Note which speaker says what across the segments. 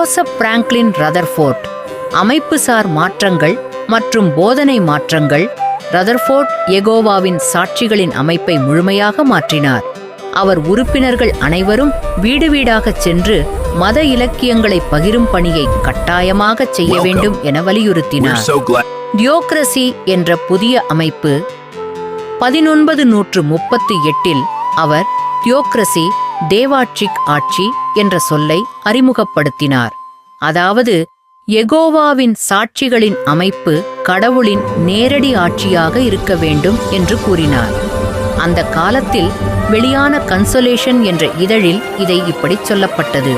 Speaker 1: Joseph Franklin Rutherford அமைப்புசார் மாற்றங்கள் மற்றும் போதனை மாற்றங்கள். ரதர்ஃபோர்ட் யெகோவாவின் சாட்சிகளின் அமைப்பை முழுமையாக மாற்றினார். அவர் உறுப்பினர்கள் அனைவரும் வீடு வீடாகச் சென்று மத இலக்கியங்களை பகிரும் பணியை கட்டாயமாக செய்ய வேண்டும் என வலியுறுத்தினார். தியோக்ரசி என்ற புதிய அமைப்பு 1938 அவர் தியோக்ரசி தேவாட்சிக் ஆட்சி என்ற சொல்லை அறிமுகப்படுத்தினார். அதாவது யெகோவாவின் சாட்சிகளின் அமைப்பு கடவுளின் நேரடி ஆட்சியாக இருக்க வேண்டும் என்று கூறினார். அந்த காலத்தில் வெளியான கன்சோலேஷன் என்ற இதழில் இதை இப்படி சொல்லப்பட்டது.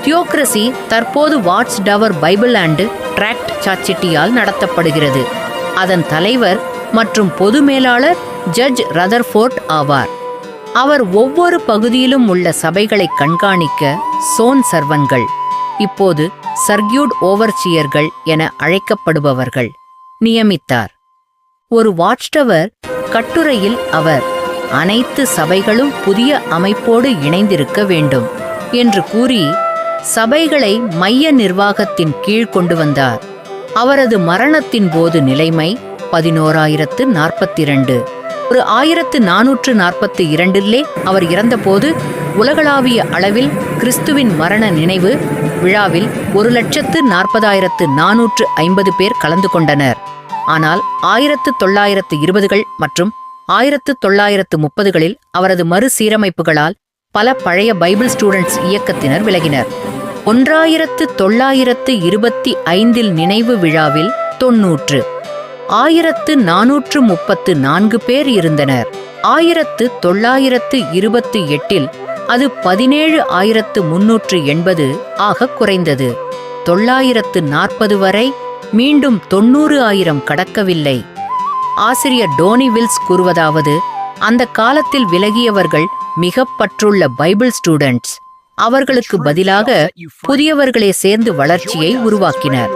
Speaker 1: தியோக்ரசி தற்போது Watch Tower Bible and Tract சாச்சிட்டியால் நடத்தப்படுகிறது. அதன் தலைவர் மற்றும் பொது மேலாளர் ஜட்ஜ் ரதர்ஃபோர்ட் ஆவார். அவர் ஒவ்வொரு பகுதியிலும் உள்ள சபைகளை கண்காணிக்க சோன் சர்வன்கள், இப்போது சர்க்யூட் ஓவர்சியர்கள் என அழைக்கப்படுபவர்கள் நியமித்தார். ஒரு வாட்ச்டவர் கட்டுரையில் அவர் அனைத்து சபைகளும் புதிய அமைப்போடு இணைந்திருக்க வேண்டும் என்று கூறி சபைகளை மைய நிர்வாகத்தின் கீழ் கொண்டு வந்தார். அவரது மரணத்தின் போது நிலைமை 1142. 1442 அவர் இறந்தபோது உலகளாவிய அளவில் கிறிஸ்துவின் மரண நினைவு விழாவில் 1,40,450 பேர் கலந்து கொண்டனர். ஆனால் 1920கள் மற்றும் 1930களில் அவரது மறுசீரமைப்புகளால் பல பழைய பைபிள் ஸ்டூடெண்ட்ஸ் இயக்கத்தினர் விலகினர். 1925 நினைவு விழாவில் 90, 1434 பேர் இருந்தனர். 1928 அது 17,380 ஆக குறைந்தது. 940 வரை மீண்டும் 90,000 கடக்கவில்லை. ஆசிரியர் டோனி வில்ஸ் கூறுவதாவது, அந்த காலத்தில் விலகியவர்கள் மிக பற்றுள்ள பைபிள் ஸ்டூடெண்ட்ஸ். அவர்களுக்கு பதிலாக புதியவர்களே சேர்ந்து வளர்ச்சியை உருவாக்கினர்.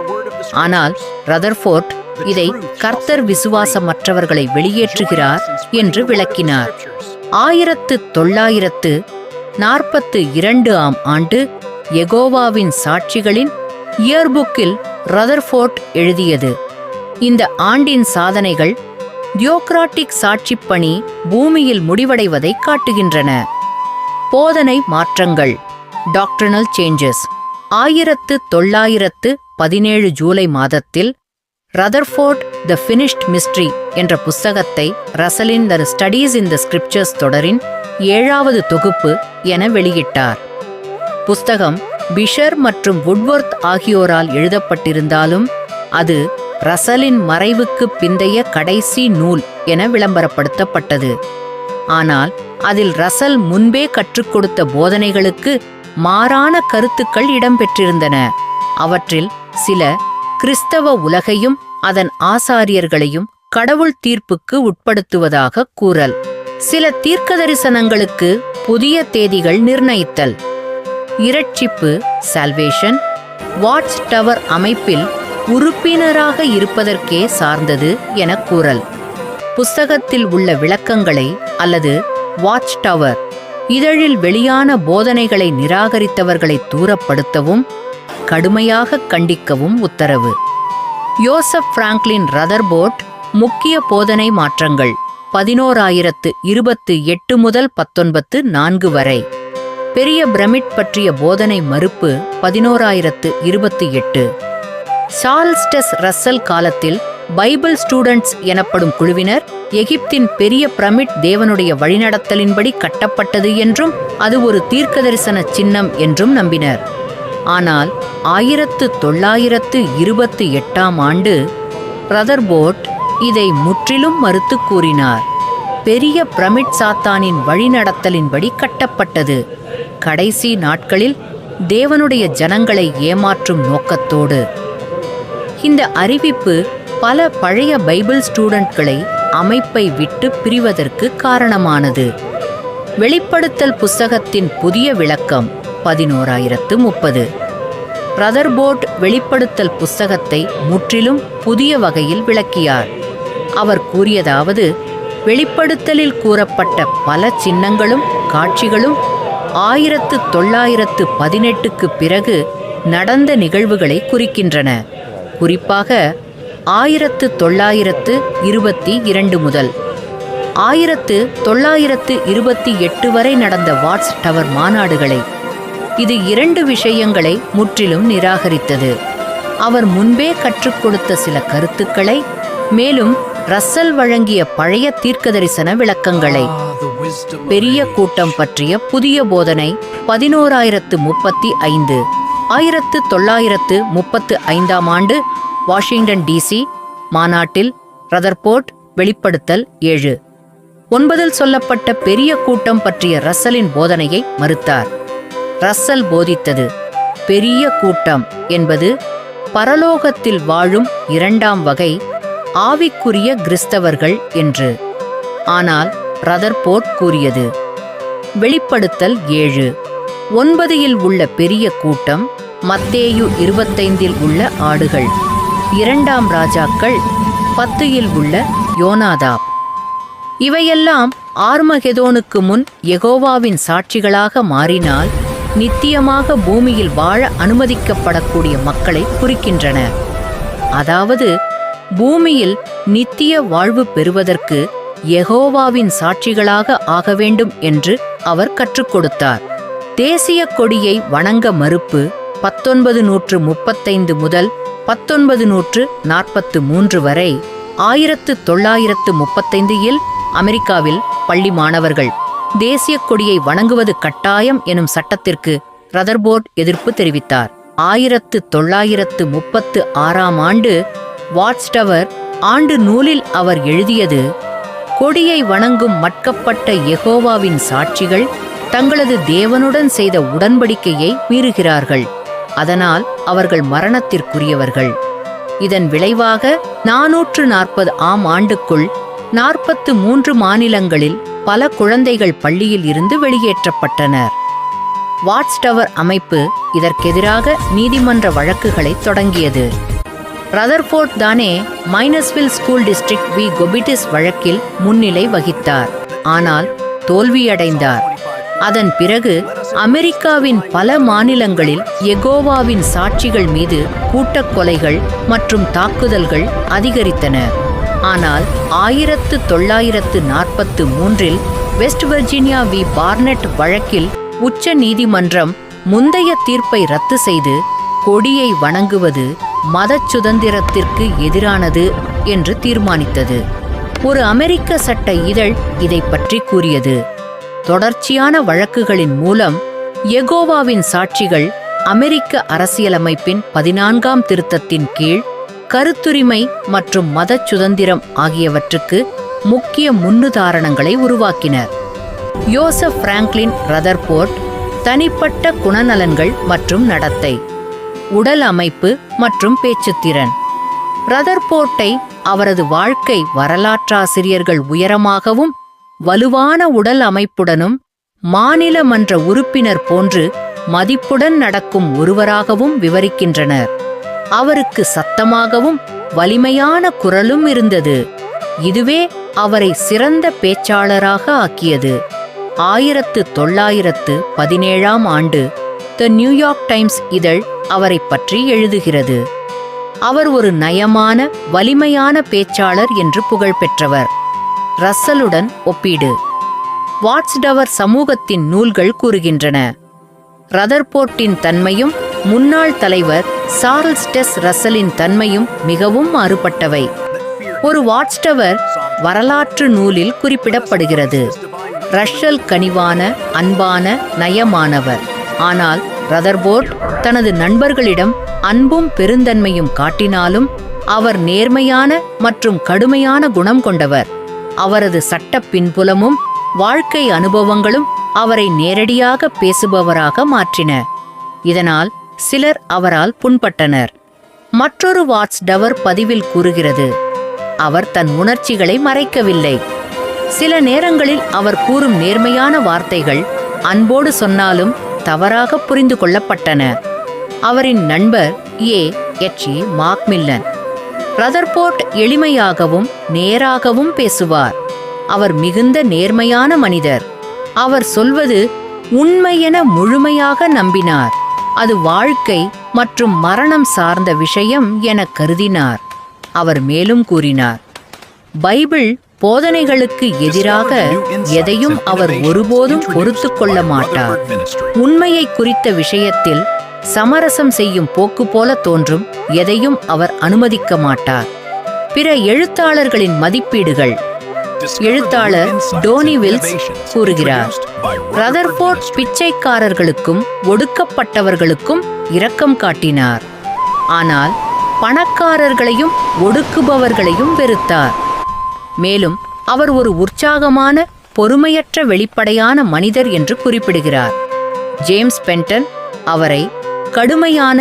Speaker 1: ஆனால் ரதர்ஃபோர்ட் இதை கர்த்தர் விசுவாசமற்றவர்களை வெளியேற்றுகிறார் என்று விளக்கினார். 1942 ஆண்டு யெகோவாவின் சாட்சிகளின் இயர்புக்கில் ரதர்ஃபோர்ட் எழுதியது. இந்த ஆண்டின் சாதனைகள் தியோக்ராட்டிக் சாட்சிப்பணி பூமியில் முடிவடைவதை காட்டுகின்றன. போதனை மாற்றங்கள், டாக்ட்ரினல் சேஞ்சஸ். 1917 ஜூலை மாதத்தில் ரதர்ஃபோர்ட் த ஃபினிஷ்ட் மிஸ்ட்ரி என்ற புஸ்தகத்தை ரசலின் the studies in the scriptures தொடரின் 7வது தொகுப்பு என வெளியிட்டார். புஸ்தகம் பிஷர் மற்றும் வுட்வொர்த் ஆகியோரால் எழுதப்பட்டிருந்தாலும் அது ரசலின் மறைவுக்கு பிந்தைய கடைசி நூல் என விளம்பரப்படுத்தப்பட்டது. ஆனால் அதில் ரசல் முன்பே கற்றுக் கொடுத்த போதனைகளுக்கு மாறான கருத்துக்கள் இடம்பெற்றிருந்தன. அவற்றில் சில கிறிஸ்தவ உலகையும் அதன் ஆசாரியர்களையும் கடவுள் தீர்ப்புக்கு உட்படுத்துவதாக கூறல், சில தீர்க்கதரிசனங்களுக்கு புதிய தேதிகள் நிர்ணயித்தல், இரட்சிப்பு சால்வேஷன் வாட்ச் டவர் அமைப்பில் உறுப்பினராக இருப்பதற்கே சார்ந்தது என கூறல், புஸ்தகத்தில் உள்ள விளக்கங்களை அல்லது வாட்ச் டவர் இதழில் வெளியான போதனைகளை நிராகரித்தவர்களை தூரப்படுத்தவும் கடுமையாக கண்டிக்கவும் உத்தரவு. யோசப் பிராங்க்லின் ரதர்போர்ட் முக்கிய போதனை மாற்றங்கள் 1128 முதல் 19 வரை. பெரிய பிரமிட் பற்றிய போதனை மறுப்பு 1128. சார்ல்ஸ் டெஸ் ரஸ்ஸல் காலத்தில் பைபிள் ஸ்டூடெண்ட்ஸ் எனப்படும் குழுவினர் எகிப்தின் பெரிய பிரமிட் தேவனுடைய வழிநடத்தலின்படி கட்டப்பட்டது என்றும் அது ஒரு தீர்க்கதரிசன சின்னம் என்றும் நம்பினர். ஆனால் 1928 ஆண்டு ரதர்போர்ட் இதை முற்றிலும் மறுத்து கூறினார். பெரிய பிரமிட் சாத்தானின் வழிநடத்தலின்படி கட்டப்பட்டது, கடைசி நாட்களில் தேவனுடைய ஜனங்களை ஏமாற்றும் நோக்கத்தோடு. இந்த அறிவிப்பு பல பழைய பைபிள் ஸ்டூடெண்ட்களை அமைப்பை விட்டு பிரிவதற்கு காரணமானது. வெளிப்படுத்தல் புஸ்தகத்தின் புதிய விளக்கம் 1130. ரதர்போர்ட் வெளிப்படுத்தல் புஸ்தகத்தை முற்றிலும் புதிய வகையில் விளக்கியார். அவர் கூறியதாவது, வெளிப்படுத்தலில் கூறப்பட்ட பல சின்னங்களும் காட்சிகளும் 1918க்கு பிறகு நடந்த நிகழ்வுகளை குறிக்கின்றன. குறிப்பாக 1922 முதல் 1928 வரை நடந்த வாட்ஸ் டவர் மாநாடுகளை. இது 2 விஷயங்களை முற்றிலும் நிராகரித்தது. அவர் முன்பே கற்றுக் கொடுத்த சில கருத்துக்களை, மேலும் ரஸ்ஸல் வழங்கிய பழைய தீர்க்கதரிசன விளக்கங்களை. பெரிய கூட்டம் பற்றிய புதிய போதனை 1135. 1935ஆம் ஆண்டு வாஷிங்டன் டிசி மாநாட்டில் ரதர்போர்ட் வெளிப்படுத்தல் 7. 9 சொல்லப்பட்ட பெரிய கூட்டம் பற்றிய ரஸ்ஸலின் போதனையை மறுத்தார். ரஸ்ஸல் போதித்தது பெரிய கூட்டம் என்பது பரலோகத்தில் வாழும் 2ஆம் வகை ஆவிக்குரிய கிறிஸ்தவர்கள் என்று. ஆனால் ரதர்போர்ட் கூறியது வெளிப்படுத்தல் 7. 9 உள்ள பெரிய கூட்டம் மத்தேயு 25 உள்ள ஆடுகள், 2ஆம் ராஜாக்கள் 10 உள்ள யோனாதாப். இவையெல்லாம் ஆர்மகெதோனுக்கு முன் யெகோவாவின் சாட்சிகளாக மாறினால் நித்தியமாக பூமியில் வாழ அனுமதிக்கப்படக்கூடிய மக்களை குறிக்கின்றன. அதாவது பூமியில் நித்திய வாழ்வு பெறுவதற்கு யெகோவாவின் சாட்சிகளாக ஆக வேண்டும் என்று அவர் கற்றுக் கொடுத்தார். தேசிய கொடியை வணங்க மறுப்பு 1935 முதல் 1943 வரை. 1935 அமெரிக்காவில் பள்ளி மாணவர்கள் தேசிய கொடியை வணங்குவது கட்டாயம் எனும் சட்டத்திற்கு ரதர்போர்ட் எதிர்ப்பு தெரிவித்தார். 1936ஆம் ஆண்டு வாட்ஸ் டவர் ஆண்டு நூலில் அவர் எழுதியது, கொடியை வணங்கும் மட்கப்பட்ட யெகோவாவின் சாட்சிகள் தங்களது தேவனுடன் செய்த உடன்படிக்கையை மீறுகிறார்கள். அதனால் அவர்கள் மரணத்திற்குரியவர்கள். இதன் விளைவாக 440ஆம் ஆண்டுக்குள் 43 மாநிலங்களில் பல குழந்தைகள் பள்ளியில் இருந்து வெளியேற்றப்பட்டனர். வாட்ஸ் டவர் அமைப்பு இதற்கெதிராக நீதிமன்ற வழக்குகளை தொடங்கியது. ரதர்போர்ட் தானே மைனஸ்வில் ஸ்கூல் டிஸ்ட்ரிக்ட் வி கொபிட்டிஸ் வழக்கில் முன்னிலை வகித்தார். ஆனால் தோல்வியடைந்தார். அதன் பிறகு அமெரிக்காவின் பல மாநிலங்களில் யெகோவாவின் சாட்சிகள் மீது கூட்டக் கொலைகள் மற்றும் தாக்குதல்கள் அதிகரித்தன. ஆனால் 1943 வெஸ்ட் வர்ஜீனியா வி பார்னெட் வழக்கில் உச்ச நீதிமன்றம் முந்தைய தீர்ப்பை ரத்து செய்து கொடியை வணங்குவது மத சுதந்திரத்திற்கு எதிரானது என்று தீர்மானித்தது. ஒரு அமெரிக்க சட்ட இதழ் இதை பற்றி கூறியது, தொடர்ச்சியான வழக்குகளின் மூலம் யெகோவாவின் சாட்சிகள் அமெரிக்க அரசியலமைப்பின் 14ஆம் திருத்தத்தின் கீழ் கருத்துரிமை மற்றும் மத சுதந்திரம் ஆகியவற்றுக்கு முக்கிய முன்னுதாரணங்களை உருவாக்கினர். யோசப் பிராங்க்லின் ரதர்போர்ட் தனிப்பட்ட குணநலன்கள் மற்றும் நடத்தை, உடல் அமைப்பு மற்றும் பேச்சுத்திறன். ரதர்போர்ட்டை அவரது வாழ்க்கை வரலாற்றாசிரியர்கள் உயரமாகவும் வலுவான உடல் அமைப்புடனும் மாநில மன்ற உறுப்பினர் போன்று மதிப்புடன் நடக்கும் ஒருவராகவும் விவரிக்கின்றனர். அவருக்கு சத்தமாகவும் வலிமையான குரலும் இருந்தது. இதுவே அவரை சிறந்த பேச்சாளராக ஆக்கியது. 1917ஆம் ஆண்டு தி நியூயார்க் டைம்ஸ் இதழ் அவரை பற்றி எழுதுகிறது. அவர் ஒரு நயமான வலிமையான பேச்சாளர் என்று புகழ் பெற்றவர். ரஸ்ஸலுடன் ஒப்பீடு. வாட்ஸ் டவர் சமூகத்தின் நூல்கள் கூறுகின்றன. ரதர்போர்ட்டின் தன்மையும் முன்னாள் தலைவர் சார்ல்ஸ் டெஸ் ரஸ்ஸலின் தன்மையும் மிகவும் மாறுபட்டவை. ஒரு வாட்ஸ் டவர் வரலாற்று நூலில் குறிப்பிடப்படுகிறது. ரஸ்ஸல் கனிவான, அன்பான, நயமானவர். ஆனால் ரதர்போர்ட் தனது நண்பர்களிடம் அன்பும் பெருந்தன்மையும் காட்டினாலும் அவர் நேர்மையான மற்றும் கடுமையான குணம் கொண்டவர். அவரது சட்ட பின்புலமும் வாழ்க்கை அனுபவங்களும் அவரை நேரடியாக பேசுபவராக மாற்றின. இதனால் சிலர் அவரால் புண்பட்டனர். மற்றொரு வாட்ஸ் டவர் பதிவில் கூறுகிறது, அவர் தன் உணர்ச்சிகளை மறைக்கவில்லை. சில நேரங்களில் அவர் கூறும் நேர்மையான வார்த்தைகள் அன்போடு சொன்னாலும் தவறாக புரிந்து கொள்ளப்பட்டன. அவரின் நண்பர் எச்.ஏ. மாக்மில்லன், ரதர்போர்ட் எளிமையாகவும் நேராகவும் பேசுவார். அவர் மிகுந்த நேர்மையான மனிதர். அவர் சொல்வது உண்மையென முழுமையாக நம்பினார். அது வாழ்க்கை மற்றும் மரணம் சார்ந்த விஷயம் என கருதினார். அவர் மேலும் கூறினார், பைபிள் போதனைகளுக்கு எதிராக எதையும் அவர் ஒருபோதும் பொறுத்து கொள்ள மாட்டார். உண்மையை குறித்த விஷயத்தில் சமரசம் செய்யும் போக்கு போல தோன்றும் எதையும் அவர் அனுமதிக்க மாட்டார். பிற எழுத்தாளர்களின் மதிப்பீடுகள். எழுத்தாளர் டோனி வில்ஸ் கூறுகிறார், ரதர்ஃபோர்ட் பிச்சைக்காரர்களுக்கும் ஒடுக்கப்பட்டவர்களுக்கும் இரக்கம் காட்டினார், ஆனால் பணக்காரர்களையும் ஒடுக்குபவர்களையும் வெறுத்தார். மேலும் அவர் ஒரு உற்சாகமான, பொறுமையற்ற, வெளிப்படையான மனிதர் என்று குறிப்பிடுகிறார். ஜேம்ஸ் பென்டன் அவரை கடுமையான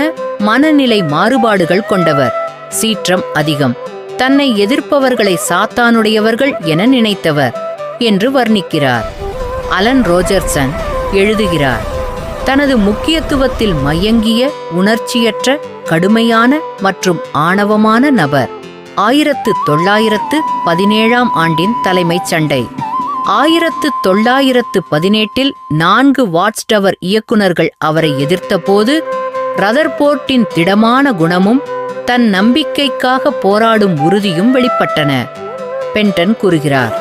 Speaker 1: மனநிலை மாறுபாடுகள் கொண்டவர், சீற்றம் அதிகம், தன்னை எதிர்ப்பவர்களை சாத்தானுடையவர்கள் என நினைத்தவர் என்று வர்ணிக்கிறார். அலன் ரோஜர்சன் எழுதுகிறார், தனது முக்கியத்துவத்தில் மயங்கிய, உணர்ச்சியற்ற, கடுமையான மற்றும் ஆணவமான நபர். 1917ஆம் ஆண்டின் தலைமைச் சண்டை. 1917இல் 4 வாட்ச் டவர் இயக்குநர்கள் அவரை எதிர்த்தபோது ரதர்போர்ட்டின் திடமான குணமும் தன் நம்பிக்கைக்காக போராடும் உறுதியும் வெளிப்பட்டன. பென்டன் கூறுகிறார்,